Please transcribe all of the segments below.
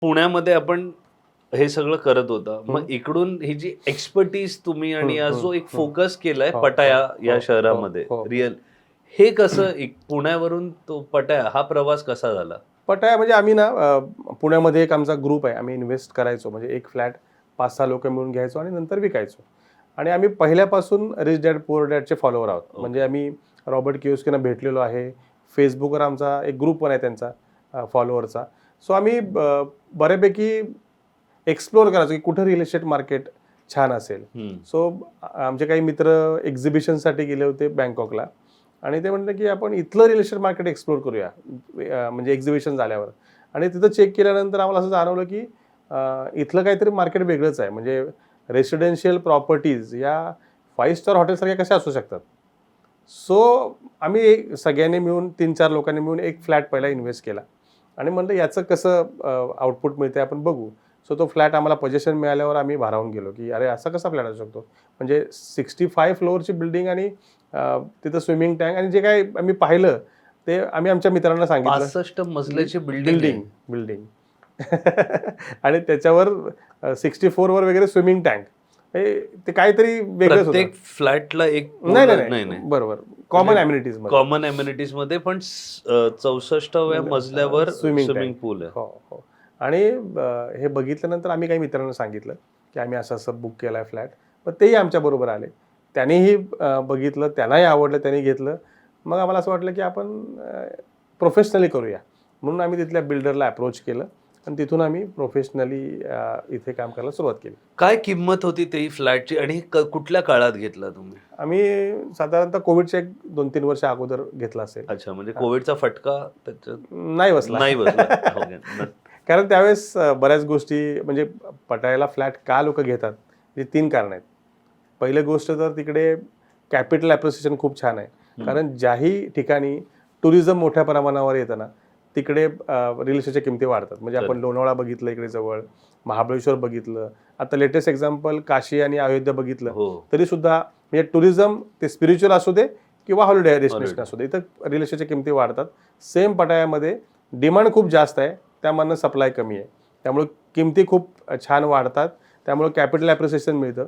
पुण्यामध्ये आपण हे सगळं करत होता, मग इकडून ही जी एक्सपर्टीज तुम्ही आणि हा जो एक फोकस केलाय पटाया या शहरामध्ये रिअल, हे कसं पुण्यावरून तो पटाया हा प्रवास कसा झाला? पटाया म्हणजे आम्ही ना पुण्यामध्ये एक आमचा ग्रुप आहे. आम्ही इन्व्हेस्ट करायचो. म्हणजे एक फ्लॅट 5-6 लोकं मिळून घ्यायचो आणि नंतर विकायचो. आणि आम्ही पहिल्यापासून रिच डॅड पुअर डॅडचे फॉलोवर आहोत. म्हणजे आम्ही रॉबर्ट कियोस्कींना भेटलेलो आहे. Facebookवर आमचा एक ग्रुप पण आहे त्यांचा फॉलोअरचा. सो आम्ही बऱ्यापैकी एक्सप्लोर करायचो की कुठं रिअल इस्टेट मार्केट छान असेल. सो आमचे काही मित्र एक्झिबिशनसाठी गेले होते बँकॉकला आणि ते म्हटलं की आपण इथलं रिअल इस्टेट मार्केट एक्सप्लोर करूया म्हणजे एक्झिबिशन झाल्यावर. आणि तिथं चेक केल्यानंतर आम्हाला असं जाणवलं की इथलं काहीतरी मार्केट वेगळंच आहे. म्हणजे रेसिडेन्शियल प्रॉपर्टीज या 5 स्टार हॉटेलसारख्या कशा असू शकतात. सो आम्ही सगळ्यांनी मिळून 3-4 लोकांनी मिळून एक फ्लॅट पहिला इन्व्हेस्ट केला आणि म्हटलं याचं कसं आउटपुट मिळते आपण बघू. सो तो फ्लॅट आम्हाला पोझिशन मिळाल्यावर आम्ही भारावून गेलो की अरे असा कसा फ्लॅट असू शकतो. म्हणजे 65 फ्लोअरची बिल्डिंग आणि तिथं स्विमिंग टँक आणि जे काही आम्ही पाहिलं ते आम्ही आमच्या मित्रांना सांगितलं. 65 मजल्याची बिल्डिंग आणि त्याच्यावर 64 वर वगैरे स्विमिंग टँक. ते काहीतरी वेगळंच होतं. प्रत्येक फ्लॅटला एक नाही बरोबर कॉमन अम्युनिटीज कॉमन अम्युनिटीज मध्ये पण 64व्या मजल्यावर स्विमिंग पूल आहे. हो. आणि हे बघितल्यानंतर आम्ही काही मित्रांना सांगितलं की आम्ही असं बुक केलाय फ्लॅट. पण तेही आमच्या बरोबर आले. त्यांनीही बघितलं, त्यांनाही आवडलं, त्यांनी घेतलं. मग आम्हाला असं वाटलं की आपण प्रोफेशनली करूया. म्हणून आम्ही तिथल्या बिल्डरला अप्रोच केलं आणि तिथून आम्ही प्रोफेशनली इथे काम करायला सुरुवात केली. काय किंमत होती ती फ्लॅटची आणि कुठल्या काळात घेतला तुम्ही? आम्ही साधारणतः कोविडच्या 1-2-3 वर्ष अगोदर घेतला असेल. अच्छा, म्हणजे कोविडचा फटका त्याच्यात नाही बसला. कारण त्यावेळेस बऱ्याच गोष्टी म्हणजे पटायाला फ्लॅट का लोक घेतात म्हणजे 3 कारण आहेत. पहिली गोष्ट तर तिकडे कॅपिटल ॲप्रिसिएशन खूप छान आहे. कारण ज्याही ठिकाणी टुरिझम मोठ्या प्रमाणावर येतं ना तिकडे रिअल इस्टेटच्या किमती वाढतात. म्हणजे आपण लोणावळा बघितलं इकडे जवळ, महाबळेश्वर बघितलं, आता लेटेस्ट एक्झाम्पल काशी आणि अयोध्या बघितलं तरी सुद्धा म्हणजे टुरिझम ते स्पिरिच्युअल असू दे किंवा हॉलिडे डेस्टिनेशन असू दे इथं रिअल इस्टेटच्या किमती वाढतात. सेम पटायामध्ये डिमांड खूप जास्त आहे, त्यामानानं सप्लाय कमी आहे. त्यामुळे किमती खूप छान वाढतात. त्यामुळे कॅपिटल ॲप्रिसिएशन मिळतं.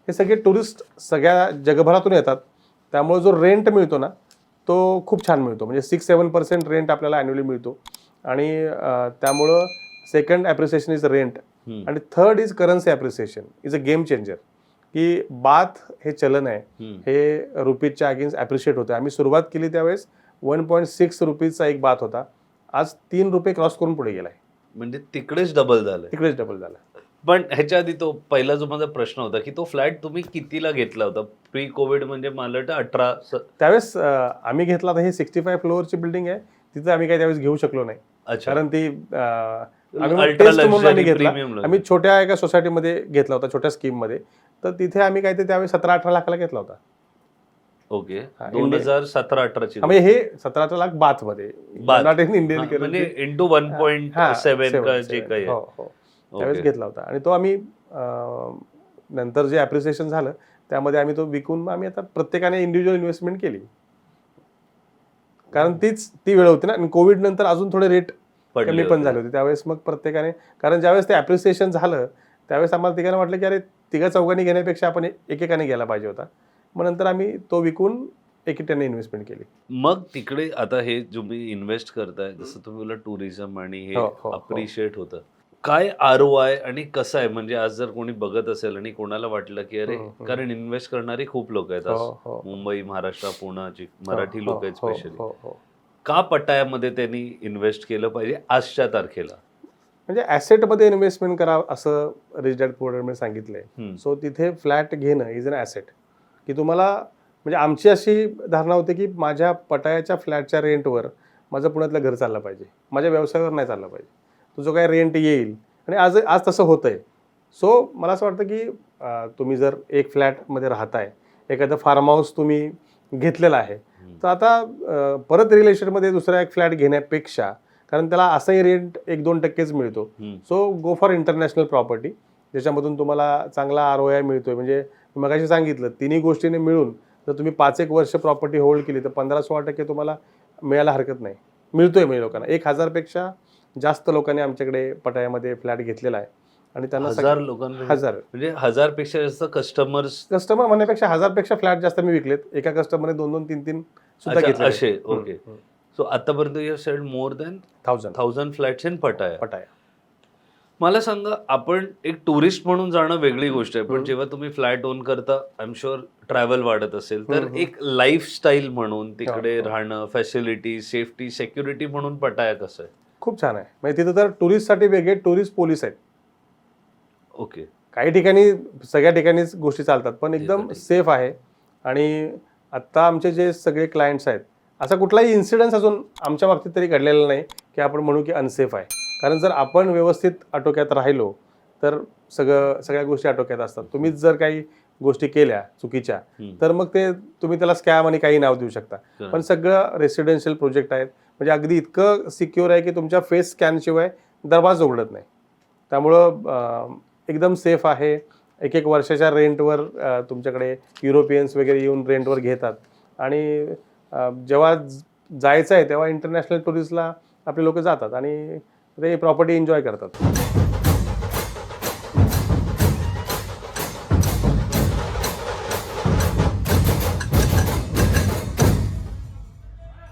हे सगळे टुरिस्ट सगळ्या जगभरातून येतात. त्यामुळे जो रेंट मिळतो ना तो खूप छान मिळतो. म्हणजे 6-7% रेंट आपल्याला ॲन्युअली मिळतो. आणि त्यामुळं सेकंड ॲप्रिसिएशन इज रेंट आणि third is currency appreciation is a game changer. की बात हे चलन आहे हे रुपीजच्या अगेन्स्ट ॲप्रिशिएट होतं. आम्ही सुरुवात केली त्यावेळेस 1.6 रुपीजचा एक बात होता. आज 3 रुपये क्रॉस करून पुढे गेलाय. म्हणजे तिकडेच डबल झालं. पण ह्याच्या आधी तो पहिला जो माझा प्रश्न होता की तो फ्लॅट तुम्ही कितीला घेतला होता प्री कोविड? म्हणजे मला वाटतं 18. त्यावेळेस आम्ही घेतला होता. ही 65 फ्लोअरची बिल्डिंग आहे. तिथं आम्ही काही त्यावेळेस घेऊ शकलो नाही. कारण ती टेस्ट म्हणून आम्ही घेतला. आम्ही छोट्या एका सोसायटीमध्ये घेतला होता, छोट्या स्कीममध्ये. तर तिथे आम्ही काहीतरी त्यावेळेस 17-18 लाखाला घेतला होता. ओके, 2017-18 ची. म्हणजे हे 17-18 लाख बाथ मध्ये इंडियन म्हणजे इंटू 1.7 जे काही त्यावेळेस घेतला होता. आणि तो आम्ही नंतर जे ॲप्रिसिएशन झालं त्यामध्ये आम्ही तो विकून आम्ही आता प्रत्येकाने इंडिव्हिज्युअल इन्व्हेस्टमेंट केली. कारण ती वेळ होती ना. आणि कोविड नंतर अजून थोडे रेट कमी पण झाले होते त्यावेळेस. मग प्रत्येकाने, कारण ज्यावेळेस ते ॲप्रिसिएशन झालं त्यावेळेस आम्हाला तिघांना वाटलं की अरे तिघा चौघांनी घेण्यापेक्षा आपण एकेकाने घ्यायला पाहिजे होता. मग नंतर आम्ही तो विकून एकट्याने इन्व्हेस्टमेंट केली. मग तिकडे आता हे तुम्ही इन्व्हेस्ट करताय, जसं तुम्ही बोला टुरिझम आणि हे अप्रिशिएट होतं, काय ROI आणि कसं आहे? म्हणजे आज जर कोणी बघत असेल आणि कोणाला वाटलं की अरे, कारण इन्व्हेस्ट करणारी खूप लोक आहेत मुंबई, महाराष्ट्र, पुण्याची मराठी लोक आहेत स्पेशली, का पटायामध्ये त्यांनी इन्व्हेस्ट केलं पाहिजे आजच्या तारखेला? म्हणजे ॲसेटमध्ये इन्व्हेस्टमेंट करा असं रिच डॅड पुअर डॅडने सांगितलंय. सो तिथे फ्लॅट घेणं इज अन ॲसेट. की तुम्हाला म्हणजे आमची अशी धारणा होती की माझ्या पटायाच्या फ्लॅटच्या रेंटवर माझं पुण्यातलं घर चाललं पाहिजे, माझ्या व्यवसायावर नाही चाललं पाहिजे. तो जो काही रेंट येईल आणि आज तसं होतं आहे. सो मला असं वाटतं की तुम्ही जर एक फ्लॅटमध्ये राहताय, एखादं फार्म हाऊस तुम्ही घेतलेलं आहे, तर आता परत रिअल इस्टेटमध्ये दुसरा एक फ्लॅट घेण्यापेक्षा, कारण त्याला असंही रेंट 1-2% मिळतो. So go for international property ज्याच्यामधून तुम्हाला चांगला ROI मिळतोय. म्हणजे मगाशी सांगितलं तिन्ही गोष्टीने मिळून जर तुम्ही 5-1 वर्ष प्रॉपर्टी होल्ड केली तर 15-16% तुम्हाला मिळायला हरकत नाही. मिळतोय म्हणजे लोकांना 1,000 पेक्षा जास्त लोकांनी आमच्याकडे पटायामध्ये फ्लॅट घेतलेला आहे आणि त्यांना 1000 लोकांना 1000 म्हणजे 1000 पेक्षा जास्त कस्टमर्स कस्टमर म्हणण्यापेक्षा 1000 फ्लॅट जास्त मी विकलेत. एका कस्टमरने 2-2, 3-3 सुद्धा घेतले असे. ओके. सो आतापर्यंत you sed more than 1000 flats in पटाया. मला सांगा, आपण एक टुरिस्ट म्हणून जाणं वेगळी गोष्ट आहे, पण जेव्हा तुम्ही फ्लॅट ओन करता, आय एम शुअर ट्रॅव्हल वाढत असेल, तर एक लाईफस्टाईल म्हणून तिकडे राहणं, फॅसिलिटी, सेफ्टी, सेक्युरिटी म्हणून पटाया कसं आहे? खूप छान आहे. म्हणजे तिथं तर टुरिस्टसाठी वेगळे टुरिस्ट पोलीस आहेत. ओके. काही ठिकाणी सगळ्या ठिकाणीच गोष्टी चालतात, पण एकदम सेफ आहे. आणि आत्ता आमचे जे सगळे क्लायंट्स आहेत, असा कुठलाही इन्सिडन्स अजून आमच्या बाबतीत तरी घडलेला नाही की आपण म्हणू की अनसेफ आहे. कारण जर आपण व्यवस्थित आटोक्यात राहिलो तर सगळ्या गोष्टी आटोक्यात असतात. तुम्हीच जर काही गोष्टी केल्या चुकीच्या तर मग ते तुम्ही त्याला स्कॅम आणि काही नाव देऊ शकता. पण सगळं रेसिडेन्शियल प्रोजेक्ट आहेत, म्हणजे अगदी इतकं सिक्युअर आहे की तुमच्या फेस स्कॅनशिवाय दरवाजा उघडत नाही. त्यामुळं एकदम सेफ आहे. 1-1 वर्षाच्या रेंटवर तुमच्याकडे युरोपियन्स वगैरे येऊन रेंटवर घेतात आणि जेव्हा जायचं आहे तेव्हा इंटरनॅशनल टुरिस्टला आपले लोक जातात आणि ते प्रॉपर्टी एन्जॉय करतात.